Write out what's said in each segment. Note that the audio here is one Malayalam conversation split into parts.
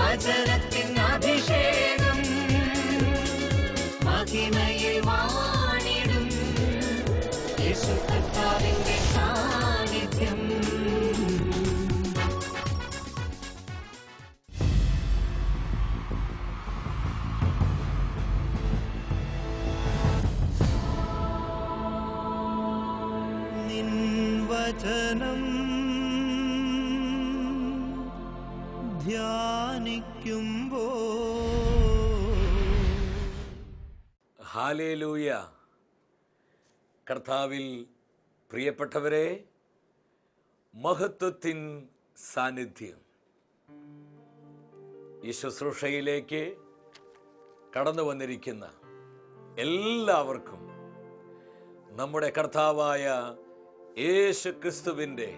വചനത്തിൻ അഭിഷേകം മഹിമയിൽ വാണിടും യേശു കർത്താവിന്റെ സാന്നിധ്യം. നിൻ വചനം ധ്യാനിക്കുമ്പോ ഹല്ലേലൂയ. കർത്താവിൽ പ്രിയപ്പെട്ടവരെ, മഹത്വത്തിൻ സാന്നിധ്യം ഈ ശുശ്രൂഷയിലേക്ക് കടന്നു വന്നിരിക്കുന്ന എല്ലാവർക്കും നമ്മുടെ കർത്താവായ യേശു ക്രിസ്തുവിൻ്റെ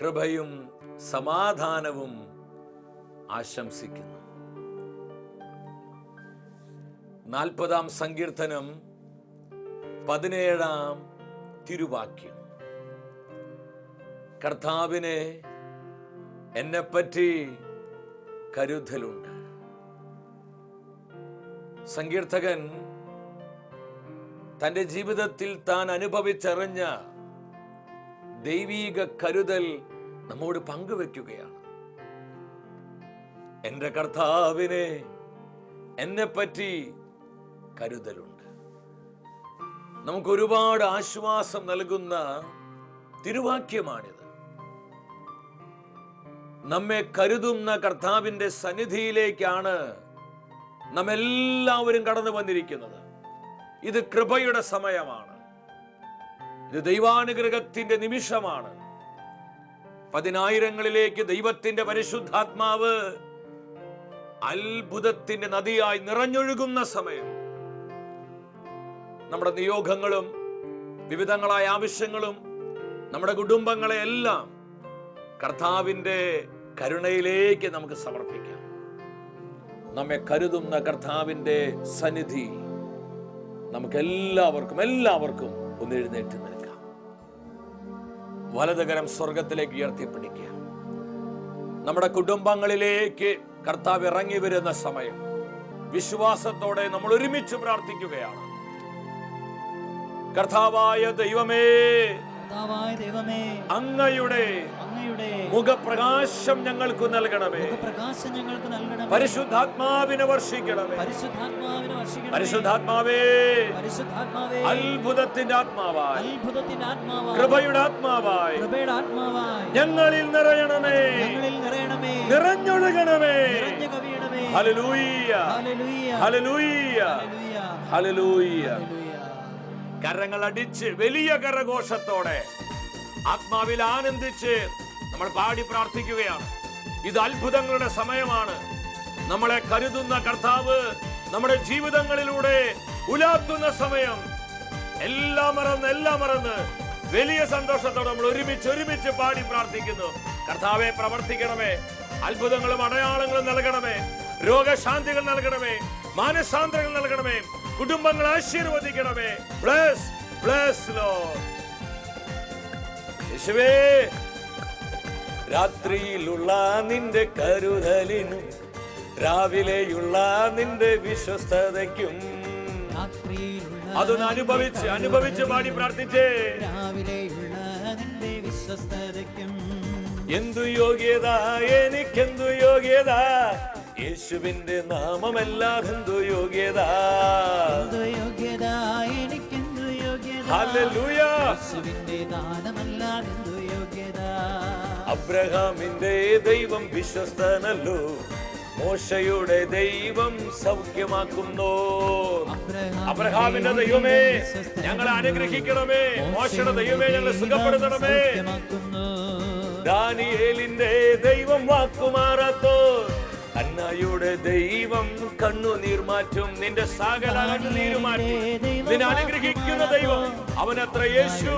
കൃപയും സമാധാനവും ആശംസിക്കുന്നു. 40-ാം സങ്കീർത്തനം 17-ാം തിരുവാക്യം. കർത്താവിന് എന്നെപ്പറ്റി കരുതലുണ്ട്. സങ്കീർത്തകൻ തൻ്റെ ജീവിതത്തിൽ താൻ അനുഭവിച്ചറിഞ്ഞ ദൈവീക കരുതൽ നമ്മോട് പങ്കുവെക്കുകയാണ്. എൻ്റെ കർത്താവിന് എന്നെപ്പറ്റി കരുതലുണ്ട്. നമുക്ക് ഒരുപാട് ആശ്വാസം നൽകുന്ന തിരുവാക്യമാണിത്. നമ്മെ കരുതുന്ന കർത്താവിൻ്റെ സന്നിധിയിലേക്കാണ് നമ്മെല്ലാവരും കടന്നു വന്നിരിക്കുന്നത്. ഇത് കൃപയുടെ സമയമാണ്. ഇത് ദൈവാനുഗ്രഹത്തിന്റെ നിമിഷമാണ്. പതിനായിരങ്ങളിലേക്ക് ദൈവത്തിന്റെ പരിശുദ്ധാത്മാവ് അത്ഭുതത്തിന്റെ നദിയായി നിറഞ്ഞൊഴുകുന്ന സമയം. നമ്മുടെ നിയോഗങ്ങളും വിവിധങ്ങളായ ആവശ്യങ്ങളും നമ്മുടെ കുടുംബങ്ങളെ എല്ലാം കർത്താവിന്റെ കരുണയിലേക്ക് നമുക്ക് സമർപ്പിക്കാം. നമ്മെ കരുതുന്ന കർത്താവിന്റെ സന്നിധി നമുക്ക് എല്ലാവർക്കും ഒന്ന് എഴുന്നേറ്റ് നിൽക്കാം. വലതുകരം സ്വർഗത്തിലേക്ക് ഉയർത്തിപ്പിടിക്കുക. നമ്മുടെ കുടുംബങ്ങളിലേക്ക് കർത്താവ് ഇറങ്ങി വരുന്ന സമയം വിശ്വാസത്തോടെ നമ്മൾ ഒരുമിച്ച് പ്രാർത്ഥിക്കുകയാണ്. കർത്താവായ ദൈവമേ, അങ്ങയുടെ മുഖപ്രകാശം ഞങ്ങൾക്ക് നൽകണമേ. പരിശുദ്ധാത്മാവിനെ വർഷിക്കണമേ. പരിശുദ്ധാത്മാവേ, അത്ഭുതത്തിന്റെ ആത്മാവായി, കൃപയുടെ ആത്മാവായി ഞങ്ങളിൽ നിറയണമേ, നിറഞ്ഞൊഴുകണമേ. Hallelujah, hallelujah, hallelujah. കരങ്ങൾ അടിച്ച് വലിയ കരഘോഷത്തോടെ ആത്മാവിൽ ആനന്ദിച്ച് നമ്മൾ പാടി പ്രാർത്ഥിക്കുകയാണ്. ഇത് അത്ഭുതങ്ങളുടെ സമയമാണ്. നമ്മളെ കരുതുന്ന കർത്താവ് നമ്മുടെ ജീവിതങ്ങളിലൂടെ ഉലാത്തുന്ന സമയം. എല്ലാം മറന്ന് വലിയ സന്തോഷത്തോടെ നമ്മൾ ഒരുമിച്ച് പാടി പ്രാർത്ഥിക്കുന്നു. കർത്താവെ, പ്രവർത്തിക്കണമേ. അത്ഭുതങ്ങളും അടയാളങ്ങളും നൽകണമേ. രോഗശാന്തികൾ നൽകണമേ. മാനസാന്തരങ്ങൾ നൽകണമേ. കുടുംബങ്ങൾ ആശീർവദിക്കണമേ. Bless, bless Lord. യേശുവേ, രാത്രിയിലുള്ള നിന്റെ കരുതലിനും രാവിലെയുള്ള നിന്റെ വിശ്വസ്തതയ്ക്കും അതൊന്ന് അനുഭവിച്ച് പാടി പ്രാർത്ഥിച്ചേ. എന്തു യോഗ്യത, എനിക്കെന്തു യോഗ്യത, യേശുവിന്റെ നാമമല്ലാതെന്തു യോഗ്യത. ഹല്ലേലൂയ. അബ്രഹാമിന്റെ ദൈവം വിശ്വസ്തനല്ലോ, മോശയുടെ ദൈവം സൗഖ്യമാക്കുന്നു. അബ്രഹാമിന്റെ ദൈവമേ, ഞങ്ങളെ അനുഗ്രഹിക്കണമേ. മോശയുടെ ദൈവമേ, ഞങ്ങളെ സുഖപ്പെടുത്തണമേ. ദാനിയേലിന്റെ ദൈവം വാക്കുമാറാത്തോ, അന്നായുടെ ദൈവം കണ്ണുനീർ മാറ്റും. നിന്റെ സകല കണ്ണുനീർ മാറ്റും. നിന്നെ അനുഗ്രഹിക്കുന്ന ദൈവം അവനത്ര യേശു.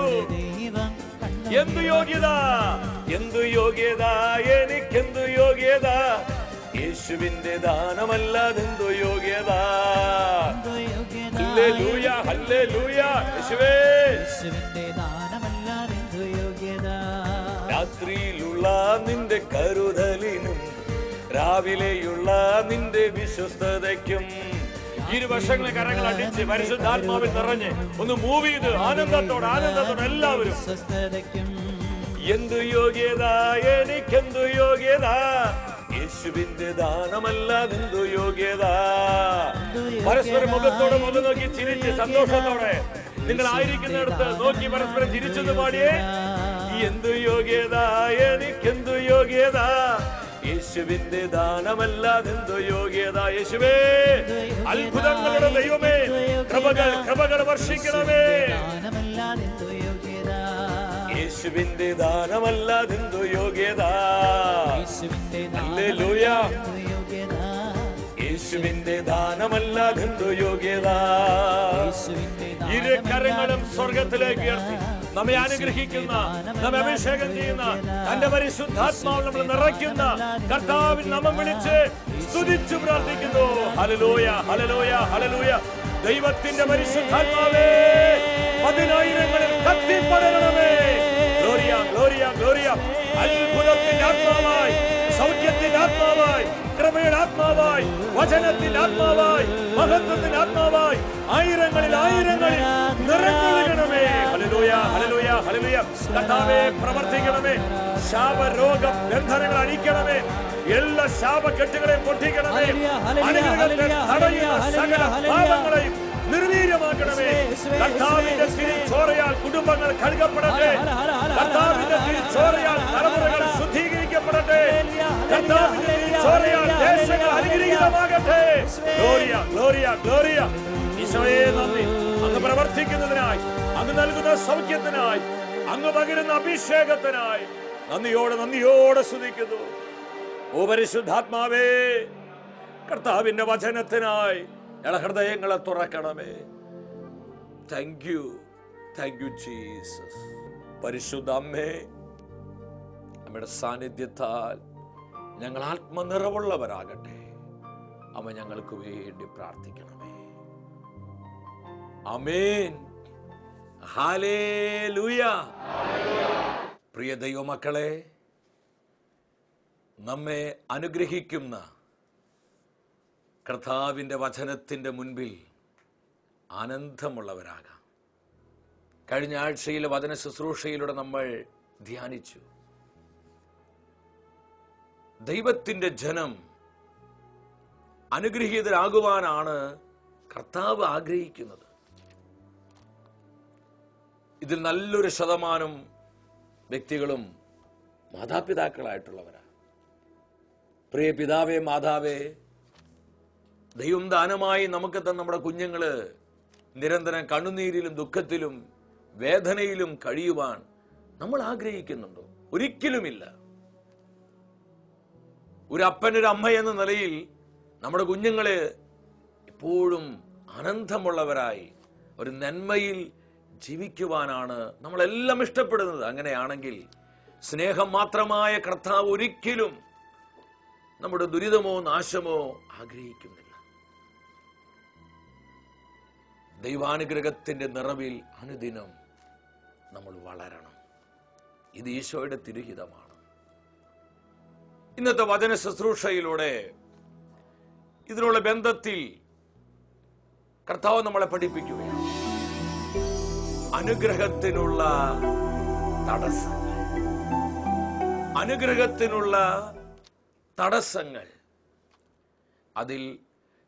എന്തു യോഗ്യത, എന്തു യോഗ്യത, എനിക്കെന്തു യോഗ്യത, യേശുവിന്റെ ദാനമല്ലാതെന്തു യോഗ്യത. Hallelujah, hallelujah. യേശുവേ, രാത്രിയിലുള്ള നിന്റെ കരുതലിനും രാവിലെയുള്ള നിന്റെ വിശ്വസ്തതയ്ക്കും. ഇരുവശങ്ങളെ കരങ്ങൾ അടിച്ച് പരിശുദ്ധാത്മാവിൽ നിറഞ്ഞ് ഒന്ന് മൂവ് ചെയ്ത് ആനന്ദത്തോടെ എല്ലാവരും. എന്തു യോഗ്യത, എനിക്കെന്തു യോഗ്യത, യേശുവിന്റെ ദാനമല്ലാതെന്തു യോഗ്യത. പരസ്പരം മുഖത്തോടെ മുഖം നോക്കി ചിരിച്ച് സന്തോഷത്തോടെ നിങ്ങൾ ആയിരിക്കുന്നിടത്ത് നോക്കി പരസ്പരം ചിരിച്ചെന്ന് പാടിയേ. എന്തു യോഗ്യത, എനിക്കെന്തു യോഗ്യത, യേശുവിന്റെ ദാനമല്ലാതെന്തു യോഗ്യത. യേശുവേ, അത്ഭുതങ്ങളുടെ ദൈവമേ, കൃപകൾ വർഷിക്കണമേ. യേശുവിന്റെ ദാനമല്ലാതെന്തു യോഗ്യത. ഹല്ലേലൂയ. യേശുവിന്റെ ദാനമല്ലാതെന്തു യോഗ്യത. ഇരു കരങ്ങളും സ്വർഗത്തിലേക്ക് ഉയർത്തി നമ്മെ അനുഗ്രഹിക്കുന്ന, നമ്മെ അഭിഷേകം ചെയ്യുന്ന, തന്റെ പരിശുദ്ധാത്മാവ് നമ്മൾ നിറയ്ക്കുന്ന കർത്താവിൻ നാമം വിളിച്ച് സ്തുതിച്ചു പ്രാർത്ഥിക്കുന്നു. Hallelujah, hallelujah, hallelujah. ദൈവത്തിന്റെ പരിശുദ്ധാത്മാവേ, പതിനായിരങ്ങളിൽ കത്തിപ്പടരണമേ. Gloria, gloria, gloria. അത്ഭുതത്തിന്റെ ആത്മാവായി, സൗഖ്യത്തിന്റെ ആത്മാവായി, കൃപയുടെ ആത്മാവായി, വചനത്തിന്റെ ആത്മാവായി, മഹത്വത്തിന്റെ ആത്മാവായി ആയിരങ്ങളിൽ നിറഞ്ഞൊഴുകണമേ. Hallelujah, hallelujah, hallelujah. കർത്താവേ, പ്രവർത്തിക്കണമേ. ശാപരോഗ ബന്ധനങ്ങൾ അഴിക്കണമേ. എല്ലാ ശാപക്കെട്ടുകളെയും പൊട്ടിക്കണമേ. അനുഗ്രഹത്തെ തടയുന്ന സകല പാപങ്ങളെയും നിർവീര്യമാക്കണമേ. കർത്താവിന്റെ തിരുച്ചോരയാൽ കുടുംബങ്ങൾ കഴുകപ്പെടട്ടെ. കർത്താവിന്റെ തിരുച്ചോരയാൽ തലമുറകൾ ശുദ്ധീകരിക്കപ്പെടട്ടെ. കർത്താവിന്റെ തിരുച്ചോരയാൽ ദേശങ്ങൾ അനുഗ്രഹീതമാകട്ടെ. Gloria, gloria, Gloria. ഈശോയെ നന്ദി. അങ്ങ് പ്രവർത്തിക്കുന്നതിനായി, അങ്ങ് നൽകുന്ന സൗഖ്യത്തിനായി, അങ്ങ് പകരുന്ന അഭിഷേകത്തിനായി നന്ദിയോടെ സ്തുതിക്കുന്നു. ഓ പരിശുദ്ധാത്മാവേ, കർത്താവിന്റെ വചനത്തിനായി ഞങ്ങളുടെ ഹൃദയങ്ങളെ തുറക്കണമേ. Thank you Jesus. പരിശുദ്ധ അമ്മേ, അമ്മയുടെ സാന്നിധ്യത്താൽ ഞങ്ങൾ ആത്മനിറവുള്ളവരാകട്ടെ. അമ്മ ഞങ്ങൾക്ക് വേണ്ടി പ്രാർത്ഥിക്കണമേ. ആമേൻ. ഹല്ലേലൂയ. പ്രിയ ദൈവമക്കളെ, നമ്മെ അനുഗ്രഹിക്കുന്ന കർത്താവിൻ്റെ വചനത്തിൻ്റെ മുൻപിൽ ആനന്ദമുള്ളവരാകാം. കഴിഞ്ഞ ആഴ്ചയിലെ വചന ശുശ്രൂഷയിലൂടെ നമ്മൾ ധ്യാനിച്ചു. ദൈവത്തിൻ്റെ ജനം അനുഗ്രഹീതരാകുവാനാണ് കർത്താവ് ആഗ്രഹിക്കുന്നത്. ഇതിൽ നല്ലൊരു ശതമാനം വ്യക്തികളും മാതാപിതാക്കളായിട്ടുള്ളവരാ. പ്രിയ പിതാവേ, മാതാവേ, ദൈവം ദാനമായി നമുക്ക് തന്നെ നമ്മുടെ കുഞ്ഞുങ്ങള് നിരന്തരം കണ്ണുനീരിലും ദുഃഖത്തിലും വേദനയിലും കഴിയുവാൻ നമ്മൾ ആഗ്രഹിക്കുന്നുണ്ടോ? ഒരിക്കലുമില്ല. ഒരു അപ്പനൊരു അമ്മ എന്ന നിലയിൽ നമ്മുടെ കുഞ്ഞുങ്ങള് എപ്പോഴും ആനന്ദമുള്ളവരായി ഒരു നന്മയിൽ ജീവിക്കുവാനാണ് നമ്മളെല്ലാം ഇഷ്ടപ്പെടുന്നത്. അങ്ങനെയാണെങ്കിൽ സ്നേഹം മാത്രമായ കർത്താവ് ഒരിക്കലും നമ്മുടെ ദുരിതമോ നാശമോ ആഗ്രഹിക്കുന്നില്ല. ദൈവാനുഗ്രഹത്തിന്റെ നിറവിൽ അനുദിനം നമ്മൾ വളരണം. ഇത് ഈശോയുടെ തിരുഹിതമാണ്. ഇന്നത്തെ വചന ശുശ്രൂഷയിലൂടെ ഇതിനുള്ള ബന്ധത്തിൽ കർത്താവ് നമ്മളെ പഠിപ്പിക്കുകയാണ്. അനുഗ്രഹത്തിനുള്ള തടസ്സങ്ങൾ. അനുഗ്രഹത്തിനുള്ള തടസ്സങ്ങൾ. അതിൽ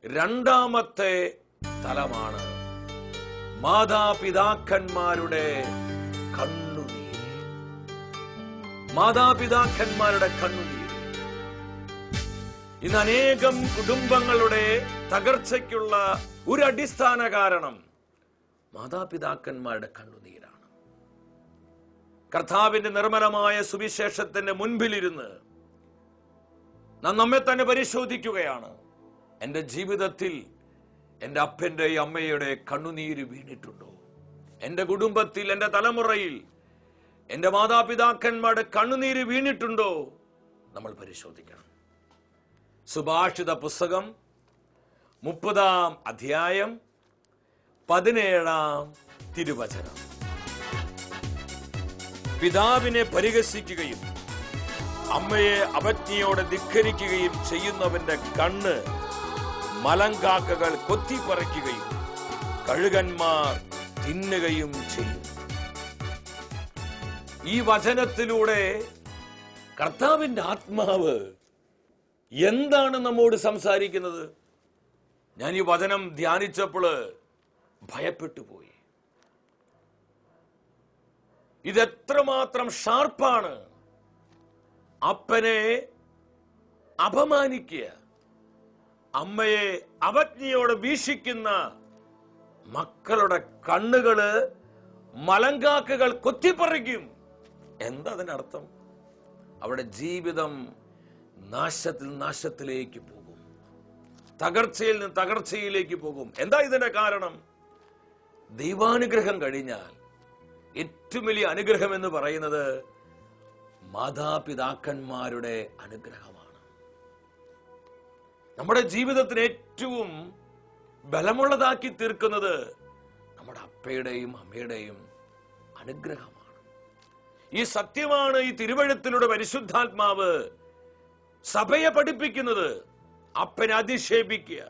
രണ്ടാമത്തെ തലമാണ് മാതാപിതാക്കന്മാരുടെ കണ്ണുനീര്. മാതാപിതാക്കന്മാരുടെ കണ്ണുനീര്. ഇന്ന് അനേകം കുടുംബങ്ങളുടെ തകർച്ചയ്ക്കുള്ള ഒരു അടിസ്ഥാന കാരണം മാതാപിതാക്കന്മാരുടെ കണ്ണുനീരാണ്. കർത്താവിന്റെ നിർമ്മലമായ സുവിശേഷത്തിന്റെ മുൻപിലിരുന്ന് നാം നമ്മെ തന്നെ പരിശോധിക്കുകയാണ്. എൻ്റെ ജീവിതത്തിൽ എൻ്റെ അപ്പൻ്റെ അമ്മയുടെ കണ്ണുനീര് വീണിട്ടുണ്ടോ? എൻ്റെ കുടുംബത്തിൽ, എൻ്റെ തലമുറയിൽ എൻ്റെ മാതാപിതാക്കന്മാരുടെ കണ്ണുനീര് വീണിട്ടുണ്ടോ? നമ്മൾ പരിശോധിക്കണം. സുഭാഷിത പുസ്തകം 30-ാം അധ്യായം 17-ാം തിരുവചനം. പിതാവിനെ പരിഹസിക്കുകയും അമ്മയെ അവജ്ഞയോടെ ധിക്കരിക്കുകയും ചെയ്യുന്നവന്റെ കണ്ണ് മലങ്കാക്കകൾ കൊത്തിപ്പറിക്കുകയും കഴുകന്മാർ തിന്നുകയും ചെയ്യും. ഈ വചനത്തിലൂടെ കർത്താവിന്റെ ആത്മാവ് എന്താണ് നമ്മോട് സംസാരിക്കുന്നത്? ഞാൻ ഈ വചനം ധ്യാനിച്ചപ്പോൾ ഭയപ്പെട്ടു പോയി. ഇതെത്രമാത്രം ഷാർപ്പാണ്! അപ്പനെ അപമാനിക്കുക, അമ്മയെ അവജ്ഞയോടെ വീക്ഷിക്കുന്ന മക്കളുടെ കണ്ണുകള് മലങ്കാക്കകൾ കൊത്തിപ്പറിക്കും. എന്താ അതിന്റെ അർത്ഥം? അവിടെ ജീവിതം നാശത്തിലേക്ക് പോകും, തകർച്ചയിൽ നിന്ന് തകർച്ചയിലേക്ക് പോകും. എന്താ ഇതിന്റെ കാരണം? ദൈവാനുഗ്രഹം കഴിഞ്ഞാൽ ഏറ്റവും വലിയ അനുഗ്രഹം എന്ന് പറയുന്നത് മാതാപിതാക്കന്മാരുടെ അനുഗ്രഹമാണ്. നമ്മുടെ ജീവിതത്തിന് ഏറ്റവും ബലമുള്ളതാക്കി തീർക്കുന്നത് നമ്മുടെ അപ്പയുടെയും അമ്മയുടെയും അനുഗ്രഹമാണ്. ഈ സത്യമാണ് ഈ തിരുവഴുത്തിലൂടെ പരിശുദ്ധാത്മാവ് സഭയെ പഠിപ്പിക്കുന്നത്. അപ്പനെ അധിക്ഷേപിക്കുക,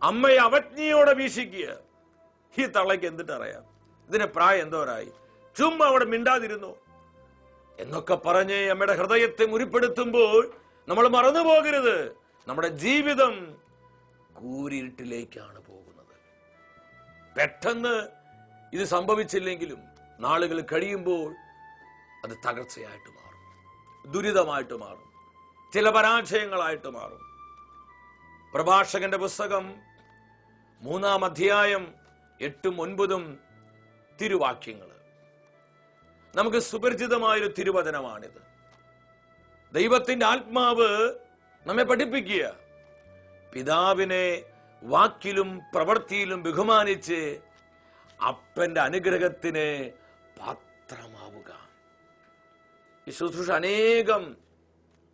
അമ്മയെ അവജ്ഞയോടെ വീക്ഷിക്കുക. ഈ തള്ളയ്ക്ക് എന്തിട്ടറിയാം? ഇതിന് പ്രായം എന്തോരായി, ചുമ്മാ അവിടെ മിണ്ടാതിരുന്നു എന്നൊക്കെ പറഞ്ഞ് അമ്മയുടെ ഹൃദയത്തെ മുറിപ്പെടുത്തുമ്പോൾ നമ്മൾ മറന്നു പോകരുത്, നമ്മുടെ ജീവിതം കൂരിരുട്ടിലേക്കാണ് പോകുന്നത്. പെട്ടെന്ന് ഇത് സംഭവിച്ചില്ലെങ്കിലും നാളുകൾ കഴിയുമ്പോൾ അത് തകർച്ചയായിട്ട് മാറും, ദുരിതമായിട്ട് മാറും, ചില പരാജയങ്ങളായിട്ട് മാറും. പ്രഭാഷകന്റെ പുസ്തകം 3-ാം അധ്യായം 8-9 തിരുവാക്യങ്ങൾ നമുക്ക് സുപരിചിതമായൊരു തിരുവചനമാണിത്. ദൈവത്തിന്റെ ആത്മാവ് നമ്മെ പഠിപ്പിക്കുക, പിതാവിനെ വാക്കിലും പ്രവൃത്തിയിലും ബഹുമാനിച്ച് അപ്പന്റെ അനുഗ്രഹത്തിന് പാത്രമാവുക. ഈ ശുശ്രൂഷ അനേകം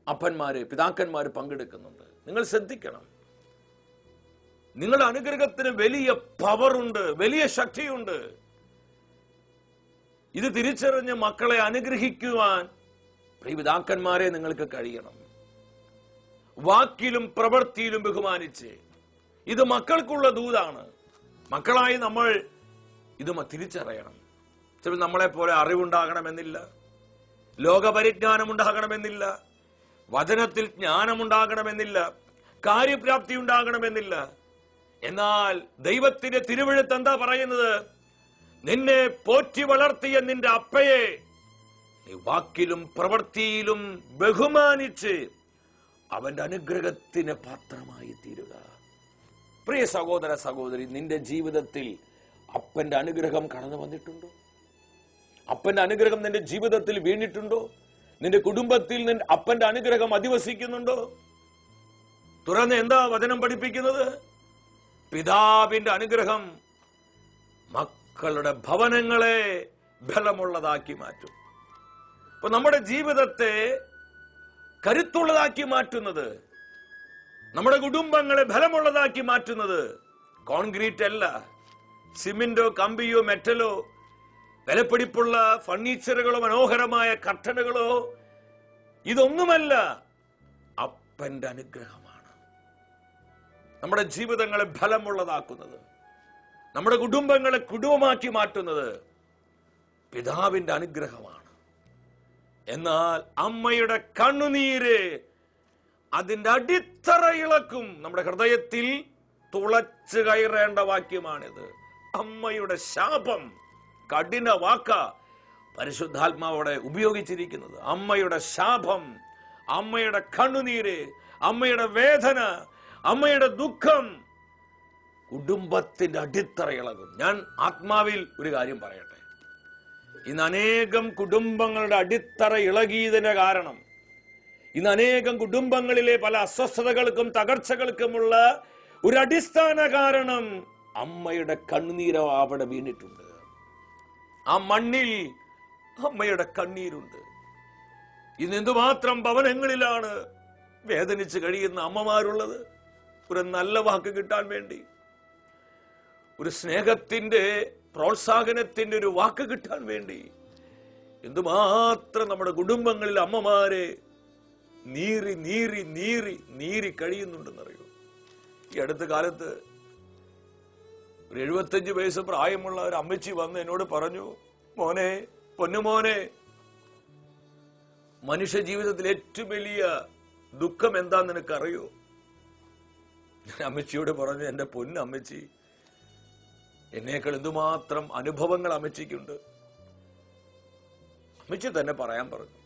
അപ്പന്മാര് പിതാക്കന്മാര് പങ്കെടുക്കുന്നുണ്ട്. നിങ്ങൾ ശ്രദ്ധിക്കണം, നിങ്ങളുടെ അനുഗ്രഹത്തിന് വലിയ പവറുണ്ട്, വലിയ ശക്തിയുണ്ട്. ഇത് തിരിച്ചറിഞ്ഞ് മക്കളെ അനുഗ്രഹിക്കുവാൻ പിതാക്കന്മാരെ നിങ്ങൾക്ക് കഴിയണം. വാക്കിലും പ്രവൃത്തിയിലും ബഹുമാനിച്ച്, ഇത് മക്കൾക്കുള്ള ദൂതാണ്. മക്കളായി നമ്മൾ ഇത് തിരിച്ചറിയണം. ചിലപ്പോൾ നമ്മളെ പോലെ അറിവുണ്ടാകണമെന്നില്ല, ലോകപരിജ്ഞാനം ഉണ്ടാകണമെന്നില്ല, വചനത്തിൽ ജ്ഞാനമുണ്ടാകണമെന്നില്ല, കാര്യപ്രാപ്തി ഉണ്ടാകണമെന്നില്ല. എന്നാൽ ദൈവത്തിന്റെ തിരുവെഴുത്ത് എന്താ പറയുന്നത്? നിന്നെ പോറ്റി വളർത്തിയ നിന്റെ അപ്പയെ നീ വാക്കിലും പ്രവൃത്തിയിലും ബഹുമാനിച്ച് അവന്റെ അനുഗ്രഹത്തിന് പാത്രമായി തീരുക. പ്രിയ സഹോദര സഹോദരി, നിന്റെ ജീവിതത്തിൽ അപ്പന്റെ അനുഗ്രഹം കടന്നു വന്നിട്ടുണ്ടോ? അപ്പന്റെ അനുഗ്രഹം നിന്റെ ജീവിതത്തിൽ വീണിട്ടുണ്ടോ? നിന്റെ കുടുംബത്തിൽ അപ്പന്റെ അനുഗ്രഹം അധിവസിക്കുന്നുണ്ടോ? തുറന്ന് എന്താ വചനം പഠിപ്പിക്കുന്നത്? പിതാവിന്റെ അനുഗ്രഹം മക്കളുടെ ഭവനങ്ങളെ ബലമുള്ളതാക്കി മാറ്റും. അപ്പൊ നമ്മുടെ ജീവിതത്തെ കരുത്തുള്ളതാക്കി മാറ്റുന്നത്, നമ്മുടെ കുടുംബങ്ങളെ ബലമുള്ളതാക്കി മാറ്റുന്നത് കോൺക്രീറ്റ് അല്ല, സിമെന്റോ കമ്പിയോ മെറ്റലോ വിലപിടിപ്പുള്ള ഫർണിച്ചറുകളോ മനോഹരമായ കർട്ടനുകളോ ഇതൊന്നുമല്ല, അപ്പന്റെ അനുഗ്രഹമാണ് നമ്മുടെ ജീവിതങ്ങളെ ബലമുള്ളതാക്കുന്നത്, നമ്മുടെ കുടുംബങ്ങളെ കുടുംബമാക്കി മാറ്റുന്നത് പിതാവിന്റെ അനുഗ്രഹമാണ്. എന്നാൽ അമ്മയുടെ കണ്ണുനീര് അതിന്റെ അടിത്തറ ഇളക്കും. നമ്മുടെ ഹൃദയത്തിൽ തുളച്ചു കയറേണ്ട വാക്യമാണിത്. അമ്മയുടെ ശാപം, കഠിന വാക്ക പരിശുദ്ധാത്മാവോടെ ഉപയോഗിച്ചിരിക്കുന്നത്. അമ്മയുടെ ശാപം, അമ്മയുടെ കണ്ണുനീര്, അമ്മയുടെ വേദന, അമ്മയുടെ ദുഃഖം കുടുംബത്തിന്റെ അടിത്തറ ഇളകും. ഞാൻ ആത്മാവിൽ ഒരു കാര്യം പറയട്ടെ, ഇന്ന് അനേകം കുടുംബങ്ങളുടെ അടിത്തറ ഇളകിയതിന്റെ കാരണം, ഇന്ന് അനേകം കുടുംബങ്ങളിലെ പല അസ്വസ്ഥതകൾക്കും തകർച്ചകൾക്കുമുള്ള ഒരു അടിസ്ഥാന കാരണം അമ്മയുടെ കണ്ണുനീരോ അവിടെ വീണിട്ടുണ്ട്. ആ മണ്ണിൽ അമ്മയുടെ കണ്ണീരുണ്ട്. ഇന്ന് എന്തുമാത്രം ഭവനങ്ങളിലാണ് വേദനിച്ച് കഴിയുന്ന അമ്മമാരുള്ളത്. ഒരു നല്ല വാക്ക് കിട്ടാൻ വേണ്ടി, ഒരു സ്നേഹത്തിന്റെ പ്രോത്സാഹനത്തിന്റെ ഒരു വാക്ക് കിട്ടാൻ വേണ്ടി എന്തുമാത്രം നമ്മുടെ കുടുംബങ്ങളിൽ അമ്മമാരെ നീറി നീറി നീറി നീറി കഴിയുന്നുണ്ടെന്നറിയൂ. ഈ അടുത്ത കാലത്ത് ഒരു 75 വയസ്സ് പ്രായമുള്ള ഒരു അമ്മച്ചി വന്ന് എന്നോട് പറഞ്ഞു, മോനെ, പൊന്നുമോനെ, മനുഷ്യ ജീവിതത്തിൽ ഏറ്റവും വലിയ ദുഃഖം എന്താന്ന് നിനക്കറിയോ? ഞാൻ അമ്മച്ചിയോട് പറഞ്ഞു, എന്റെ പൊന്നമ്മച്ചി, എന്നേക്കാൾ എന്തുമാത്രം അനുഭവങ്ങൾ അമ്മച്ചിക്കുണ്ട്. അമ്മച്ചി തന്നെ പറയാൻ പറഞ്ഞു.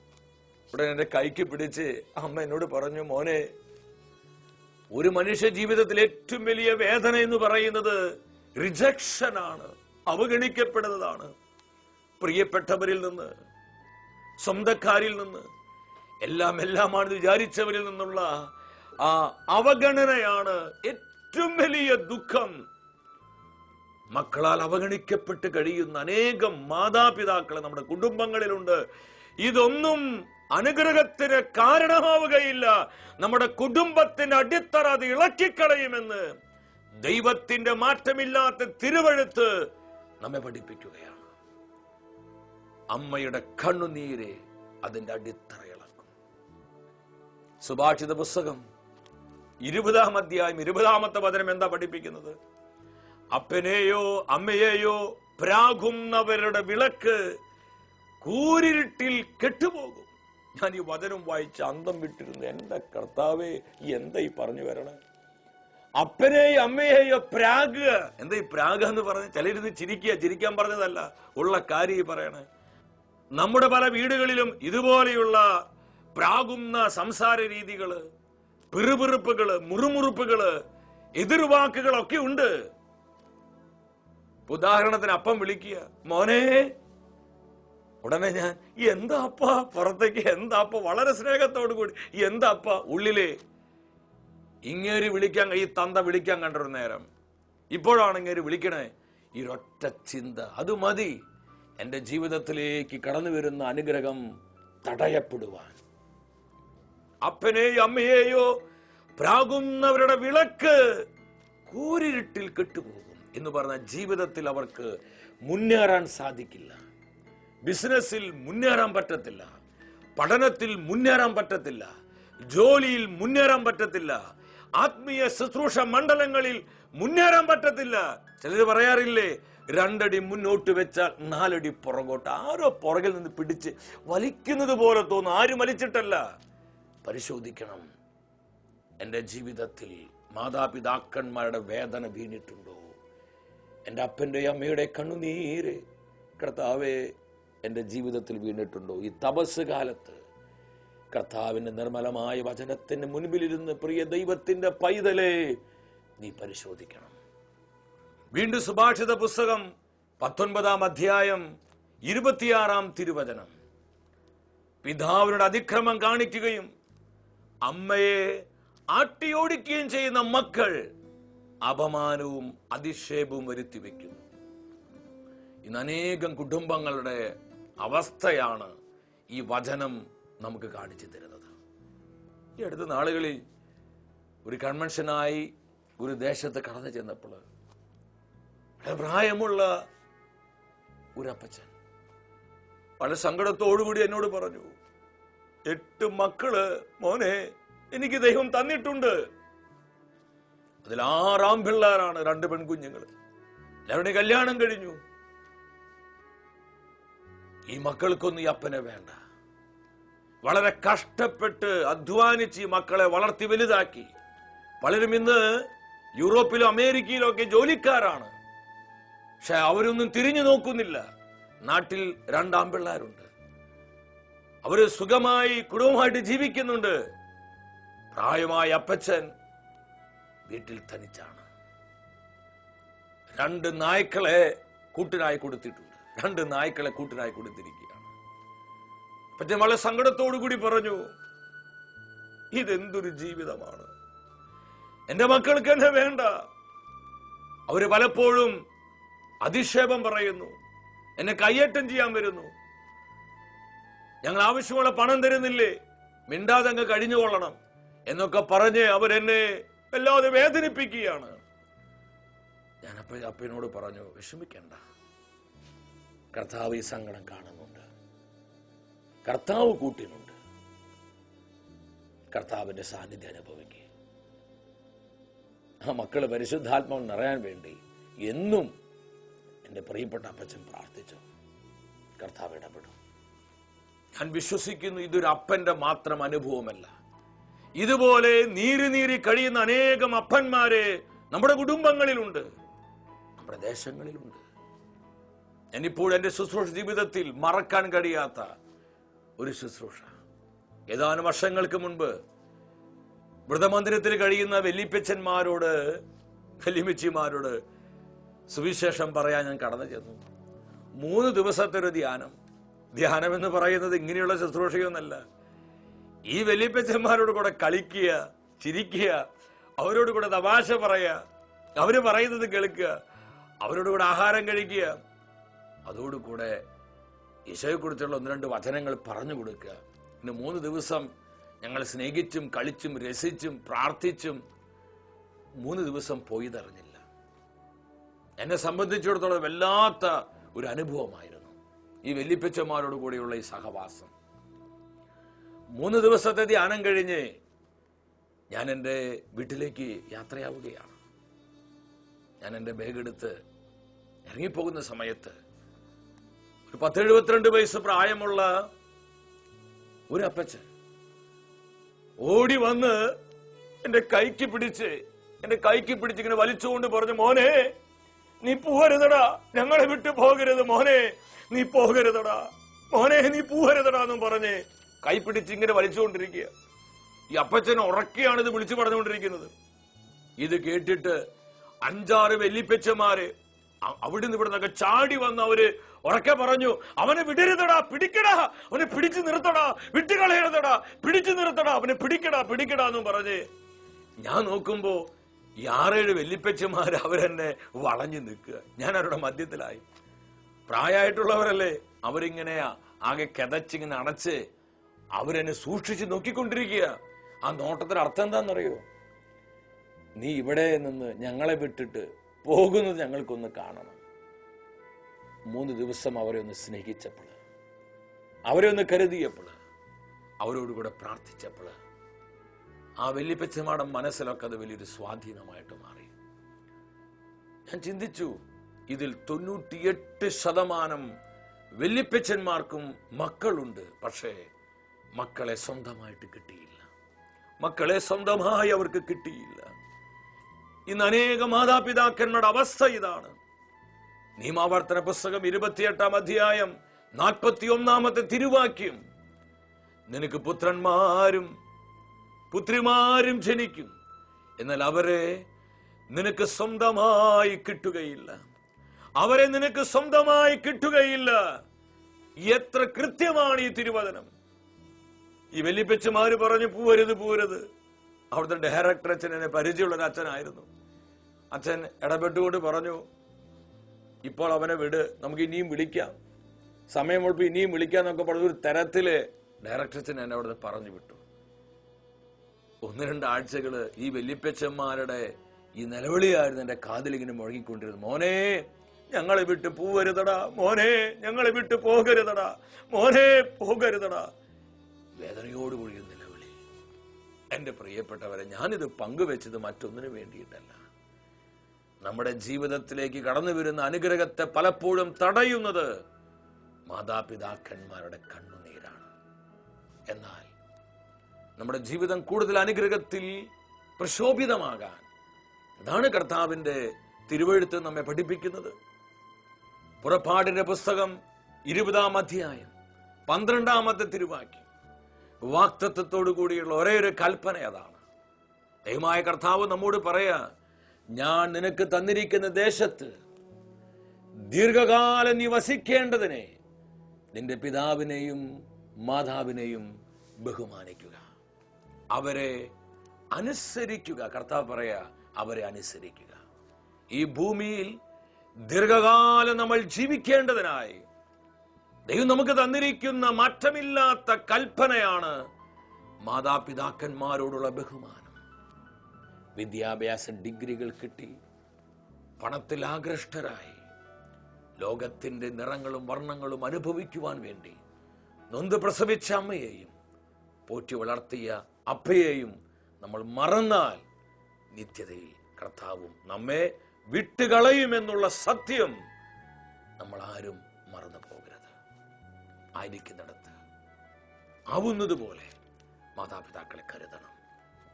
ഉടനെ എന്റെ കൈക്ക് പിടിച്ച് അമ്മ എന്നോട് പറഞ്ഞു, മോനെ, ഒരു മനുഷ്യ ജീവിതത്തിൽ ഏറ്റവും വലിയ വേദന എന്ന് പറയുന്നത് റിജക്ഷൻ ആണ്, അവഗണിക്കപ്പെടുന്നതാണ്. പ്രിയപ്പെട്ടവരിൽ നിന്ന്, സ്വന്തക്കാരിൽ നിന്ന്, എല്ലാമാണെന്ന് വിചാരിച്ചവരിൽ നിന്നുള്ള ആ അവഗണനയാണ് ഏറ്റവും വലിയ ദുഃഖം. മക്കളാൽ അവഗണിക്കപ്പെട്ട് കഴിയുന്ന അനേകം മാതാപിതാക്കൾ നമ്മുടെ കുടുംബങ്ങളിലുണ്ട്. ഇതൊന്നും അനുഗ്രഹത്തിന് കാരണമാവുകയില്ല. നമ്മുടെ കുടുംബത്തിന്റെ അടിത്തറ അത് ഇളക്കിക്കളയുമെന്ന് ദൈവത്തിന്റെ മാറ്റമില്ലാത്ത തിരുവെഴുത്ത് നമ്മെ പഠിപ്പിക്കുകയാണ്. അമ്മയുടെ കണ്ണുനീര് അതിന്റെ അടിത്തറ ഇളക്കും. സുഭാഷിത പുസ്തകം 20-ാം അധ്യായം 20-ാമത്തെ വചനം എന്താ പഠിപ്പിക്കുന്നത്? അപ്പനെയോ അമ്മയെയോ പ്രാകുന്നവരുടെ വിളക്ക് കൂരിരുട്ടിൽ കെട്ടുപോകും. ഞാൻ ഈ വചനം വായിച്ച് അന്തം വിട്ടിരുന്നു. എന്റെ കർത്താവേ, എന്താ ഈ പറഞ്ഞു വരണേ? അപ്പനെയോ അമ്മയെയോ പ്രാകുക. എന്താ ഈ പ്രാഗ എന്ന് പറഞ്ഞ് ചിലരുന്ന് ചിരിക്കാൻ പറഞ്ഞതല്ല, ഉള്ള കാര്യം പറയണേ. നമ്മുടെ പല വീടുകളിലും ഇതുപോലെയുള്ള പ്രാകുന്ന സംസാര രീതികള്, പിറുപിറുപ്പുകള്, മുറുമുറുപ്പുകള്, എതിർവാക്കുകളൊക്കെ ഉണ്ട്. ഉദാഹരണത്തിന് അപ്പം വിളിക്കുക, മോനെ. ഉടനെ ഞാൻ എന്താ അപ്പ, പുറത്തേക്ക് എന്താ അപ്പ, വളരെ സ്നേഹത്തോടു കൂടി എന്താ അപ്പ, ഉള്ളിലെ ഇങ്ങേര് വിളിക്കാൻ, ഈ തന്ത വിളിക്കാൻ കണ്ടൊരു നേരം. ഇപ്പോഴാണ് ഇങ്ങേര് വിളിക്കണേ. ഈ ഒറ്റ ചിന്ത അത് മതി എന്റെ ജീവിതത്തിലേക്ക് കടന്നു വരുന്ന അനുഗ്രഹം തടയപ്പെടുവാൻ. അപ്പനെയോ അമ്മയെയോ പ്രാകുന്നവരുടെ വിളക്ക് കൂരിരുട്ടിൽ കെട്ടുപോകും എന്ന് പറഞ്ഞ ജീവിതത്തിൽ അവർക്ക് മുന്നേറാൻ സാധിക്കില്ല. ബിസിനസ്സിൽ മുന്നേറാൻ പറ്റത്തില്ല, പഠനത്തിൽ മുന്നേറാൻ പറ്റത്തില്ല, ജോലിയിൽ മുന്നേറാൻ പറ്റത്തില്ല, ആത്മീയ ശുശ്രൂഷ മണ്ഡലങ്ങളിൽ മുന്നേറാൻ പറ്റത്തില്ല. ചിലർ പറയാറില്ലേ, 2 അടി മുന്നോട്ട് വെച്ചാൽ 4 അടി പുറകോട്ട്. ആരോ പുറകിൽ നിന്ന് പിടിച്ച് വലിക്കുന്നത് പോലെ തോന്നും. ആരും വലിച്ചിട്ടല്ല. പരിശോധിക്കണം, എന്റെ ജീവിതത്തിൽ മാതാപിതാക്കന്മാരുടെ വേദന വീണിട്ടുണ്ടോ? എന്റെ അപ്പന്റെ അമ്മയുടെ കണ്ണുനീര് കർത്താവേ എന്റെ ജീവിതത്തിൽ വീണിട്ടുണ്ടോ? ഈ തപസ് കാലത്ത് കർത്താവിന്റെ നിർമ്മലമായ വചനത്തിന് മുൻപിലിരുന്ന് പ്രിയ ദൈവത്തിന്റെ പൈതലേ, നീ പരിശോധിക്കണം. വീണ്ടും സുഭാഷിത പുസ്തകം 19-ാം അധ്യായം 26-ാം തിരുവചനം. പിതാവിനോട് അതിക്രമം കാണിക്കുകയും അമ്മയെ ആട്ടിയോടിക്കുകയും ചെയ്യുന്ന മക്കൾ അപമാനവും അധിക്ഷേപവും വരുത്തി വയ്ക്കുന്നു. ഇന്ന് അനേകം കുടുംബങ്ങളുടെ അവസ്ഥയാണ് ഈ വചനം നമുക്ക് കാണിച്ചു തരുന്നത്. ഈ അടുത്ത നാളുകളിൽ ഒരു കൺവെൻഷനായി ഒരു ദേശത്ത് കടന്നു ചെന്നപ്പോൾ പ്രായമുള്ള ഒരു അപ്പച്ചൻ വളരെ സങ്കടത്തോടുകൂടി എന്നോട് പറഞ്ഞു, 8 മക്കള് മോനെ എനിക്ക് ദൈവം തന്നിട്ടുണ്ട്. അതിൽ 6 ആൺപിള്ളേരാണ്, 2 പെൺകുഞ്ഞുങ്ങൾ. എല്ലാവരുടെയും കല്യാണം കഴിഞ്ഞു. ഈ മക്കൾക്കൊന്നും ഈ അപ്പനെ വേണ്ട. വളരെ കഷ്ടപ്പെട്ട് അധ്വാനിച്ച് ഈ മക്കളെ വളർത്തി വലുതാക്കി. പലരും ഇന്ന് യൂറോപ്പിലും അമേരിക്കയിലും ഒക്കെ ജോലിക്കാരാണ്. പക്ഷെ അവരൊന്നും തിരിഞ്ഞു നോക്കുന്നില്ല. നാട്ടിൽ 2 ആൺപിള്ളേരുണ്ട്. അവര് സുഖമായി കുടുംബമായിട്ട് ജീവിക്കുന്നുണ്ട്. പ്രായമായ അപ്പച്ചൻ വീട്ടിൽ തനിച്ചാണ്. 2 നായ്ക്കളെ കൂട്ടിനായി കൊടുത്തിട്ടുണ്ട്. 2 നായ്ക്കളെ കൂട്ടിനായി കൊടുത്തിരിക്കുകയാണ്. അപ്പച്ചൻ വളരെ സങ്കടത്തോടു കൂടി പറഞ്ഞു, ഇതെന്തൊരു ജീവിതമാണ്, എന്റെ മക്കൾക്ക് എന്നെ വേണ്ട. അവര് പലപ്പോഴും അധിക്ഷേപം പറയുന്നു, എന്നെ കയ്യേറ്റം ചെയ്യാൻ വരുന്നു. ഞങ്ങൾ ആവശ്യമുള്ള പണം തരുന്നില്ലേ, മിണ്ടാതെ അങ്ങ് കഴിഞ്ഞുകൊള്ളണം എന്നൊക്കെ പറഞ്ഞ് അവരെന്നെ വല്ലാതെ വേദനിപ്പിക്കുകയാണ്. ഞാൻ അപ്പനോട് പറഞ്ഞു, വിഷമിക്കണ്ട, കർത്താവ് ഈ സങ്കടം കാണുന്നുണ്ട്, കർത്താവ് കൂട്ടിനുണ്ട്. കർത്താവിന്റെ സാന്നിധ്യം അനുഭവിക്കുക. ആ മക്കള് പരിശുദ്ധാത്മാവ് നിറയാൻ വേണ്ടി എന്നും എൻ്റെ പ്രിയപ്പെട്ട അപ്പച്ചൻ പ്രാർത്ഥിച്ചു. കർത്താവ് ഇടപെടും. ഞാൻ വിശ്വസിക്കുന്നു ഇതൊരു അപ്പന്റെ മാത്രം അനുഭവമല്ല. ഇതുപോലെ നീറി കഴിയുന്ന അനേകം അപ്പന്മാരെ നമ്മുടെ കുടുംബങ്ങളിലുണ്ട്, നമ്മുടെ ദേശങ്ങളിലുണ്ട്. ഞാനിപ്പോൾ എൻ്റെ ശുശ്രൂഷ ജീവിതത്തിൽ മറക്കാൻ കഴിയാത്ത ഒരു ശുശ്രൂഷ. ഏതാനും വർഷങ്ങൾക്ക് മുൻപ് വ്രതമന്ദിരത്തിൽ കഴിയുന്ന വല്യപ്പച്ചന്മാരോട് വല്യമ്മച്ചിമാരോട് സുവിശേഷം പറയാൻ ഞാൻ കടന്നു ചെന്നു. 3 ദിവസത്തെ ഒരു ധ്യാനം എന്ന് പറയുന്നത് ഇങ്ങനെയുള്ള ശുശ്രൂഷയൊന്നല്ല. ഈ വല്യപ്പച്ചന്മാരോട് കൂടെ കളിക്കുക, ചിരിക്കുക, അവരോട് കൂടെ തമാശ പറയുക, അവര് പറയുന്നത് കേൾക്കുക, അവരോട് കൂടെ ആഹാരം കഴിക്കുക, അതോടുകൂടെ ഈശോയെക്കുറിച്ചുള്ള 1-2 വചനങ്ങൾ പറഞ്ഞു കൊടുക്കുക. പിന്നെ 3 ദിവസം ഞങ്ങൾ സ്നേഹിച്ചും കളിച്ചും രസിച്ചും പ്രാർത്ഥിച്ചും 3 ദിവസം പോയതറിഞ്ഞില്ല. എന്നെ സംബന്ധിച്ചിടത്തോളം വല്ലാത്ത ഒരു അനുഭവമായിരുന്നു ഈ വല്യപ്പച്ചന്മാരോട് കൂടെയുള്ള ഈ സഹവാസം. 3 ദിവസത്തെ ധ്യാനം കഴിഞ്ഞ് ഞാൻ എൻ്റെ വീട്ടിലേക്ക് യാത്രയാവുകയാണ്. ഞാൻ എൻ്റെ ബാഗ് എടുത്ത് ഇറങ്ങിപ്പോകുന്ന സമയത്ത് ഒരു 10-72 വയസ്സ് പ്രായമുള്ള ഒരു അപ്പച്ചൻ ഓടി വന്ന് എന്റെ കൈക്ക് പിടിച്ച് ഇങ്ങനെ വലിച്ചുകൊണ്ട് പറഞ്ഞു, മോനെ നീ പോകരുതടാ, ഞങ്ങളെ വിട്ടു പോകരുത് മോനെ, നീ പോകരുതടാ, മോനെ നീ പോകരുതടാ എന്നും പറഞ്ഞ് കൈ പിടിച്ച് ഇങ്ങനെ വലിച്ചുകൊണ്ടിരിക്കുക. ഈ അപ്പച്ചൻ ഉറക്കെയാണ് ഇത് വിളിച്ചു പറഞ്ഞുകൊണ്ടിരിക്കുന്നത്. ഇത് കേട്ടിട്ട് 5-6 വല്യപ്പച്ചന്മാര് അവിടുന്ന് ഇവിടെ നിന്നൊക്കെ ചാടി വന്ന് അവര് ഉറക്കെ പറഞ്ഞു, അവനെ വിടരുതടാ, പിടിക്കടാ, അവനെ പിടിച്ചു നിർത്തടാ, വിട്ടുകളയരുതടാ, പിടിച്ചു നിർത്തടാ, അവനെ പിടിക്കടാ എന്നും പറഞ്ഞ്. ഞാൻ നോക്കുമ്പോ 6-7 വല്യപ്പച്ചന്മാര് അവരെന്നെ വളഞ്ഞു നിൽക്കുക. ഞാൻ അവരുടെ മധ്യത്തിലായി. പ്രായമായിട്ടുള്ളവരല്ലേ, അവരിങ്ങനെ ആകെ കിതച്ചിങ്ങനെ അടച്ച് അവരെന്നെ സൂക്ഷിച്ച് നോക്കിക്കൊണ്ടിരിക്കുക. ആ നോട്ടത്തിന് അർത്ഥം എന്താണെന്നറിയോ? നീ ഇവിടെ നിന്ന് ഞങ്ങളെ വിട്ടിട്ട് പോകുന്നത് ഞങ്ങൾക്കൊന്ന് കാണണം. 3 ദിവസം അവരെ ഒന്ന് സ്നേഹിച്ചപ്പോൾ, അവരെ ഒന്ന് കരുതിയപ്പോൾ, അവരോടുകൂടെ പ്രാർത്ഥിച്ചപ്പോൾ ആ വല്യപ്പച്ചന്മാരുടെ മനസ്സിലൊക്കെ അത് വലിയൊരു സ്വാധീനമായിട്ട് മാറി. ഞാൻ ചിന്തിച്ചു, ഇതിൽ 98% വല്യപ്പച്ചന്മാർക്കും മക്കളുണ്ട്. പക്ഷേ മക്കളെ സ്വന്തമായിട്ട് കിട്ടിയില്ല, മക്കളെ സ്വന്തമായി അവർക്ക് കിട്ടിയില്ല. ഇന്ന് അനേക മാതാപിതാക്കന്മാരുടെ അവസ്ഥ ഇതാണ്. നിയമാവർത്തന പുസ്തകം 28-ാം അധ്യായം 41-ാമത്തെ തിരുവാക്യം, നിനക്ക് പുത്രന്മാരും പുത്രിമാരും ജനിക്കും, എന്നാൽ അവരെ നിനക്ക് സ്വന്തമായി കിട്ടുകയില്ല, അവരെ നിനക്ക് സ്വന്തമായി കിട്ടുകയില്ല. എത്ര കൃത്യമാണ് ഈ തിരുവചനം. ഈ വല്യപ്പച്ചമാര് പറഞ്ഞു, പോവരുത്. അവിടുത്തെ ഡയറക്ടർ അച്ഛൻ എന്നെ പരിചയമുള്ള ഒരു അച്ഛനായിരുന്നു. അച്ഛൻ ഇടപെട്ടുകൊണ്ട് പറഞ്ഞു, ഇപ്പോൾ അവനെ വിട്, നമുക്ക് ഇനിയും വിളിക്കാം, സമയം മുഴുപ്പ് ഇനിയും വിളിക്കാന്നൊക്കെ പറഞ്ഞ ഒരു തരത്തില് ഡയറക്ടർ അച്ഛൻ എന്നെ അവിടുന്ന് പറഞ്ഞു വിട്ടു. 1-2 ആഴ്ചകള് ഈ വല്യപ്പച്ചന്മാരുടെ ഈ നിലവിളിയായിരുന്നു എന്റെ കാതിലിങ്ങനെ മുഴങ്ങിക്കൊണ്ടിരുന്നു. മോനെ ഞങ്ങളെ വിട്ട് പോവരുതടാ, മോനെ ഞങ്ങളെ വിട്ട് പോകരുതടാ, മോനെ പോകരുതടാ. വേദനയോടുകൂടി നിലവിളി. എന്റെ പ്രിയപ്പെട്ടവരെ, ഞാനിത് പങ്കുവെച്ചത് മറ്റൊന്നിനു വേണ്ടിയിട്ടല്ല. നമ്മുടെ ജീവിതത്തിലേക്ക് കടന്നു വരുന്ന അനുഗ്രഹത്തെ പലപ്പോഴും തടയുന്നത് മാതാപിതാക്കന്മാരുടെ കണ്ണുനീരാണ്. എന്നാൽ നമ്മുടെ ജീവിതം കൂടുതൽ അനുഗ്രഹത്തിൽ പ്രശോഭിതമാകാൻ അതാണ് കർത്താവിന്റെ തിരുവെഴുത്ത് നമ്മെ പഠിപ്പിക്കുന്നത്. പുറപ്പാടിന്റെ പുസ്തകം 20-ാം അധ്യായം 12-ാമത്തെ തിരുവാക്യം, വാക്തത്വത്തോടു കൂടിയുള്ള ഒരേ ഒരു കൽപ്പന അതാണ്. ദൈവമായ കർത്താവ് നമ്മോട് പറയാ, ഞാൻ നിനക്ക് തന്നിരിക്കുന്ന ദേശത്ത് ദീർഘകാലം നീ വസിക്കേണ്ടതിനെ നിന്റെ പിതാവിനെയും മാതാവിനെയും ബഹുമാനിക്കുക, അവരെ അനുസരിക്കുക. കർത്താവ് പറയാ, അവരെ അനുസരിക്കുക. ഈ ഭൂമിയിൽ ദീർഘകാലം നമ്മൾ ജീവിക്കേണ്ടതിനായി ദൈവം നമുക്ക് തന്നിരിക്കുന്ന മാറ്റമില്ലാത്ത കൽപ്പനയാണ് മാതാപിതാക്കന്മാരോടുള്ള ബഹുമാനം. വിദ്യാഭ്യാസ ഡിഗ്രികൾ കിട്ടി പണത്തിൽ ആകൃഷ്ടരായി ലോകത്തിന്റെ നിറങ്ങളും വർണ്ണങ്ങളും അനുഭവിക്കുവാൻ വേണ്ടി നൊന്ത് പ്രസവിച്ച അമ്മയെയും പോറ്റി വളർത്തിയ അപ്പയെയും നമ്മൾ മറന്നാൽ നിത്യതയിൽ കർത്താവും നമ്മെ വിട്ടുകളയുമെന്നുള്ള സത്യം നമ്മൾ ആരും മറന്നു പോകരുത്. ആയിരിക്കുന്നിടത്ത് ആവുന്നതുപോലെ മാതാപിതാക്കളെ കരുതണം.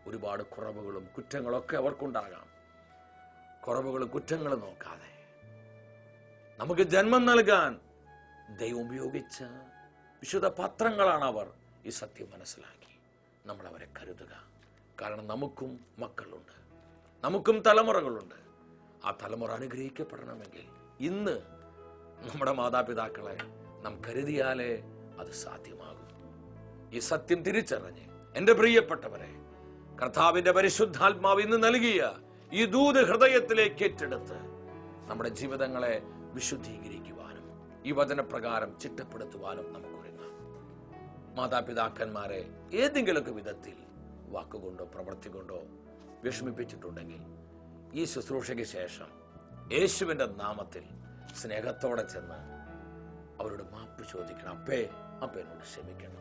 ഒരുപാട് കുറവുകളും കുറ്റങ്ങളൊക്കെ അവർക്കുണ്ടാകാം. കുറവുകളും കുറ്റങ്ങളും നോക്കാതെ നമുക്ക് ജന്മം നൽകാൻ ദൈവം ഉപയോഗിച്ച വിശുദ്ധ പത്രങ്ങളാണ് അവർ. ഈ സത്യം മനസ്സിലാക്കി നമ്മൾ അവരെ കരുതുക. കാരണം നമുക്കും മക്കളുണ്ട്, നമുക്കും തലമുറകളുണ്ട്. ആ തലമുറ അനുഗ്രഹിക്കപ്പെടണമെങ്കിൽ ഇന്ന് നമ്മുടെ മാതാപിതാക്കളെ നാം കരുതിയാലേ അത് സാധ്യമാകും. ഈ സത്യം തിരിച്ചറിഞ്ഞ് എൻ്റെ പ്രിയപ്പെട്ടവരെ, കർത്താവിന്റെ പരിശുദ്ധാത്മാവ് ഇന്ന് നൽകിയ ഈ ദൂത് ഹൃദയത്തിലേക്ക് ഏറ്റെടുത്ത് നമ്മുടെ ജീവിതങ്ങളെ വിശുദ്ധീകരിക്കുവാനും ഈ വചനപ്രകാരം ചിട്ടപ്പെടുത്തുവാനും നമുക്കൊരുങ്ങാം. മാതാപിതാക്കന്മാരെ ഏതെങ്കിലുമൊക്കെ വിധത്തിൽ വാക്കുകൊണ്ടോ പ്രവൃത്തി കൊണ്ടോ വിഷമിപ്പിച്ചിട്ടുണ്ടെങ്കിൽ ഈ ശുശ്രൂഷയ്ക്ക് ശേഷം യേശുവിന്റെ നാമത്തിൽ സ്നേഹത്തോടെ ചെന്ന് അവരോട് മാപ്പ് ചോദിക്കണം. അപ്പ എന്നോട് ക്ഷമിക്കണം,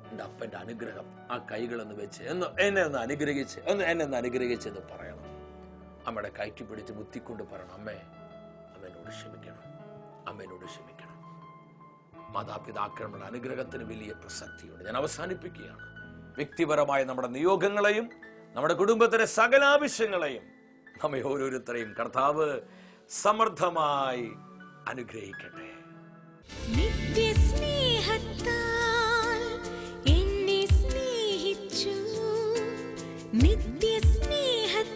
എൻ്റെ അപ്പൻ്റെ അനുഗ്രഹം ആ കൈകളൊന്ന് വെച്ച് എന്നെ ഒന്ന് അനുഗ്രഹിച്ചെന്ന് പറയണം. അമ്മയുടെ കൈക്ക് പിടിച്ച് മുത്തിക്കൊണ്ട് പറയണം, അമ്മേനോട് ക്ഷമിക്കണം, അമ്മേനോട് ക്ഷമിക്കണം. മാതാപിതാക്കളുടെ അനുഗ്രഹത്തിന് വലിയ പ്രസക്തിയുണ്ട്. ഞാൻ അവസാനിപ്പിക്കുകയാണ്. വ്യക്തിപരമായ നമ്മുടെ നിയോഗങ്ങളെയും നമ്മുടെ കുടുംബത്തിലെ സകല ആവശ്യങ്ങളെയും നമ്മെ ഓരോരുത്തരെയും കർത്താവ് സമൃദ്ധമായി അനുഗ്രഹിക്കട്ടെ. നിത്യസ്നേഹത്താൽ എന്നെ സ്നേഹിച്ചു, നിത്യസ്നേഹത്താൽ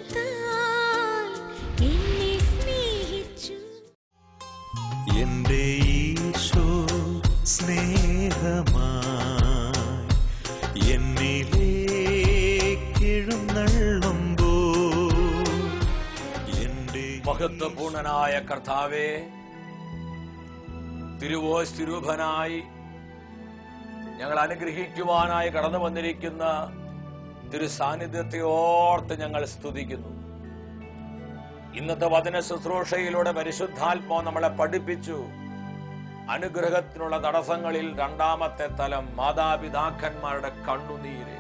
എന്നെ സ്നേഹിച്ചു. എന്റെ ഈശോ സ്നേഹമായി എന്നിലേക്കെഴുന്നള്ളുമ്പോൾ എന്റെ മഹത്വപൂർണനായ കർത്താവേ, തിരുവോസ്തിരൂപനായി ഞങ്ങൾ അനുഗ്രഹിക്കുവാനായി കടന്നു വന്നിരിക്കുന്ന തിരു സാന്നിധ്യത്തെ ഓർത്ത് ഞങ്ങൾ സ്തുതിക്കുന്നു. ഇന്നത്തെ വചന ശുശ്രൂഷയിലൂടെ പരിശുദ്ധാത്മാവ് നമ്മളെ പഠിപ്പിച്ചു. അനുഗ്രഹത്തിനുള്ള തടസ്സങ്ങളിൽ രണ്ടാമത്തെ തലം മാതാപിതാക്കന്മാരുടെ കണ്ണുനീര്.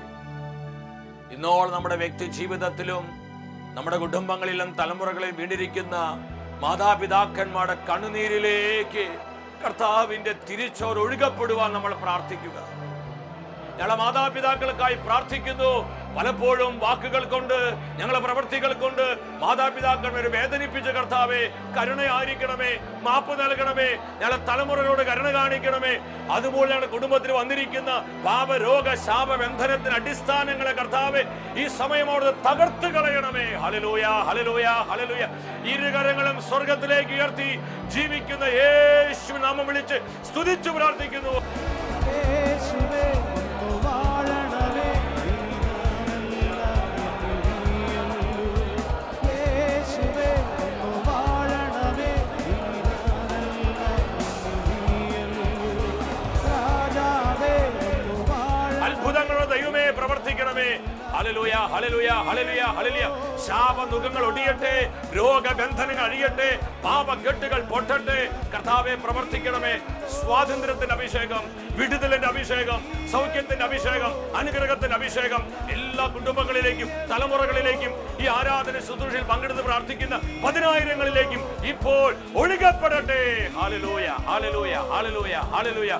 ഇന്നോൾ നമ്മുടെ വ്യക്തി ജീവിതത്തിലും നമ്മുടെ കുടുംബങ്ങളിലും തലമുറകളിൽ വീണിരിക്കുന്ന മാതാപിതാക്കന്മാരുടെ കണ്ണുനീരിലേക്ക് കർത്താവിന്റെ തിരിച്ചോർ ഒഴുകപ്പെടുവാൻ നമ്മൾ പ്രാർത്ഥിക്കുക. ഞങ്ങളെ മാതാപിതാക്കൾക്കായി പ്രാർത്ഥിക്കുന്നു. പലപ്പോഴും വാക്കുകൾ കൊണ്ട് ഞങ്ങളെ പ്രവൃത്തികൾ കൊണ്ട് മാതാപിതാക്കളെ വേദനിപ്പിച്ച കർത്താവേ, കരുണയായിരിക്കണമേ, മാപ്പ് നൽകണമേ, ഞങ്ങളെ തലമുറകളോട് കരുണ കാണിക്കണമേ. അതുപോലെ ഞങ്ങളുടെ കുടുംബത്തിൽ വന്നിരിക്കുന്ന പാപരോഗ ശാപബന്ധനത്തിന് അടിസ്ഥാനങ്ങളെ കർത്താവേ ഈ സമയം അവിടുന്ന് തകർത്ത് കളയണമേ. Hallelujah, hallelujah, hallelujah. ഇരുകരങ്ങളും സ്വർഗത്തിലേക്ക് ഉയർത്തി ജീവിക്കുന്ന യേശു നാമം വിളിച്ച് സ്തുതിച്ചു പ്രാർത്ഥിക്കുന്നു. അത്ഭുതങ്ങളുടെ ദൈവമേ പ്രവർത്തിക്കണമേ. Hallelujah, hallelujah, hallelujah, hallelujah. ശാപനുഖങ്ങൾ ഒടിയട്ടെ, രോഗബന്ധനങ്ങൾ അഴിയട്ടെ, പാപക്കെട്ടുകൾ പൊട്ടട്ടെ. കർത്താവേ പ്രവർത്തിക്കണമേ. സ്വാതന്ത്ര്യത്തിന്റെ അഭിഷേകം, വിടുതലിന്റെ അഭിഷേകം, സൗഖ്യത്തിന്റെ അഭിഷേകം, അനുഗ്രഹത്തിന്റെ അഭിഷേകം എല്ലാ കുടുംബങ്ങളിലേക്കും തലമുറകളിലേക്കും ഈ ആരാധന ശുശ്രൂഷയിൽ പങ്കെടുത്ത് പ്രാർത്ഥിക്കുന്ന പതിനായിരങ്ങളിലേക്കും ഇപ്പോൾ ഒഴുകപ്പെടട്ടെ. Hallelujah, hallelujah, hallelujah, hallelujah.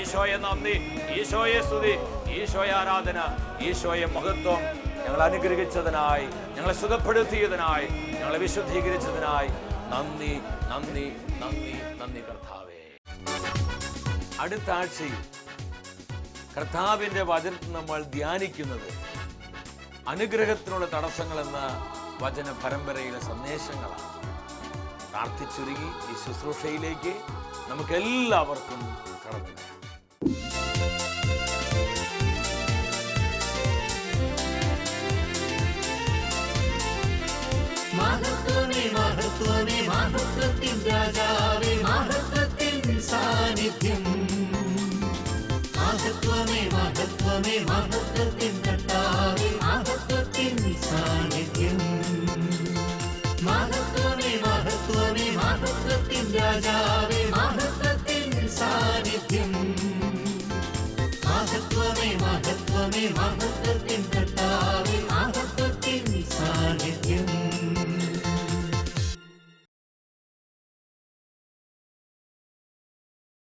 ഈശോയെ നന്ദി, ഈശോയെ സ്തുതി, ഈശോയെ ആരാധന, ഈശോയെ മഹത്വം. ഞങ്ങളെ അനുഗ്രഹിച്ചതിനായി, ഞങ്ങളെ സുഖപ്പെടുത്തിയതിനായി, ഞങ്ങളെ വിശുദ്ധീകരിച്ചതിനായി നന്ദി, നന്ദി, നന്ദി, നന്ദി കർത്താവേ. അടുത്ത ആഴ്ചയിൽ കർത്താവിന്റെ വചനത്തിൽ നമ്മൾ ധ്യാനിക്കുന്നത് അനുഗ്രഹത്തിനുള്ള തടസ്സങ്ങൾ എന്ന വചന പരമ്പരയിലെ സന്ദേശങ്ങളാണ്. പ്രാർത്ഥിച്ചൊരുങ്ങി ഈ ശുശ്രൂഷയിലേക്ക് നമുക്ക് എല്ലാവർക്കും കടന്നു വരാം. മഹത്വമേ, മഹത്വമേ, മഹത്വത്തിൻ രാജാവേ, മഹത്വത്തിൻ സാന്നിധ്യം. മഹത്വമേ, മഹത്വമേ, മഹത്വത്തിൻ കർത്താവേ.